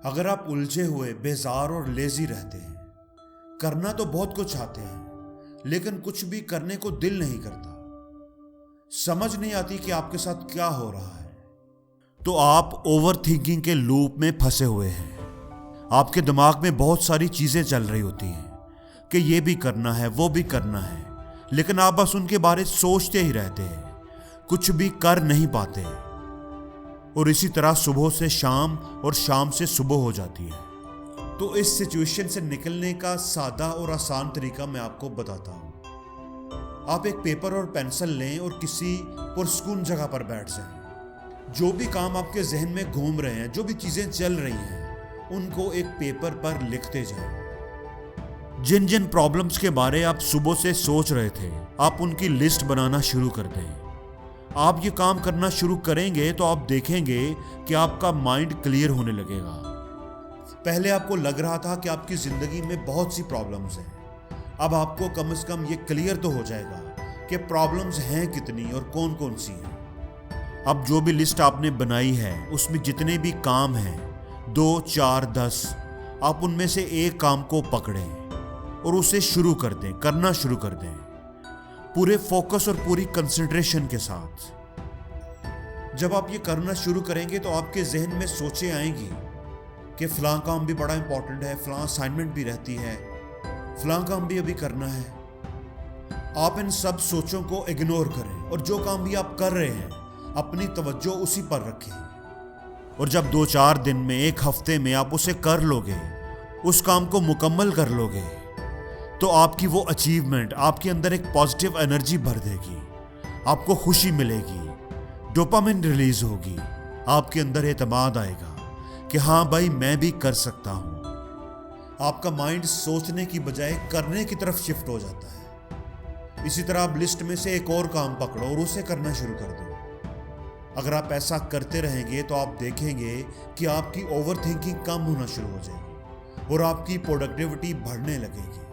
अगर आप उलझे हुए, बेजार और लेजी रहते हैं, करना तो बहुत कुछ चाहते हैं, लेकिन कुछ भी करने को दिल नहीं करता, समझ नहीं आती कि आपके साथ क्या हो रहा है, तो आप ओवर थिंकिंग के लूप में फंसे हुए हैं। आपके दिमाग में बहुत सारी चीजें चल रही होती हैं कि ये भी करना है, वो भी करना है, लेकिन आप बस उनके बारे में सोचते ही रहते हैं, कुछ भी कर नहीं पाते। और इसी तरह सुबह से शाम और शाम से सुबह हो जाती है। तो इस सिचुएशन से निकलने का सादा और आसान तरीका मैं आपको बताता हूं। आप एक पेपर और पेंसिल लें और किसी पुरसकून जगह पर बैठ जाएं। जो भी काम आपके जहन में घूम रहे हैं, जो भी चीजें चल रही हैं, उनको एक पेपर पर लिखते जाएं। जिन जिन प्रॉब्लम्स के बारे आप सुबह से सोच रहे थे, आप उनकी लिस्ट बनाना शुरू कर दें। आप ये काम करना शुरू करेंगे तो आप देखेंगे कि आपका माइंड क्लियर होने लगेगा। पहले आपको लग रहा था कि आपकी जिंदगी में बहुत सी प्रॉब्लम्स हैं, अब आपको कम से कम ये क्लियर तो हो जाएगा कि प्रॉब्लम्स हैं कितनी और कौन कौन सी हैं। अब जो भी लिस्ट आपने बनाई है उसमें जितने भी काम हैं, 2, 4, 10, आप उनमें से एक काम को पकड़ें और उसे शुरू कर दें, करना शुरू कर दें, पूरे फोकस और पूरी कंसंट्रेशन के साथ। जब आप ये करना शुरू करेंगे तो आपके जहन में सोचें आएंगी कि फलां काम भी बड़ा इंपॉर्टेंट है, फलां असाइनमेंट भी रहती है, फलां काम भी अभी करना है। आप इन सब सोचों को इग्नोर करें और जो काम भी आप कर रहे हैं अपनी तवज्जो उसी पर रखें। और जब 2-4 दिन में, 1 हफ्ते में आप उसे कर लोगे, उस काम को मुकम्मल कर लोगे, तो आपकी वो अचीवमेंट आपके अंदर एक पॉजिटिव एनर्जी भर देगी, आपको खुशी मिलेगी, डोपामिन रिलीज होगी, आपके अंदर एतमाद आएगा कि हाँ भाई मैं भी कर सकता हूँ। आपका माइंड सोचने की बजाय करने की तरफ शिफ्ट हो जाता है। इसी तरह आप लिस्ट में से एक और काम पकड़ो और उसे करना शुरू कर दो। अगर आप ऐसा करते रहेंगे तो आप देखेंगे कि आपकी ओवर थिंकिंग कम होना शुरू हो जाएगी और आपकी प्रोडक्टिविटी बढ़ने लगेगी।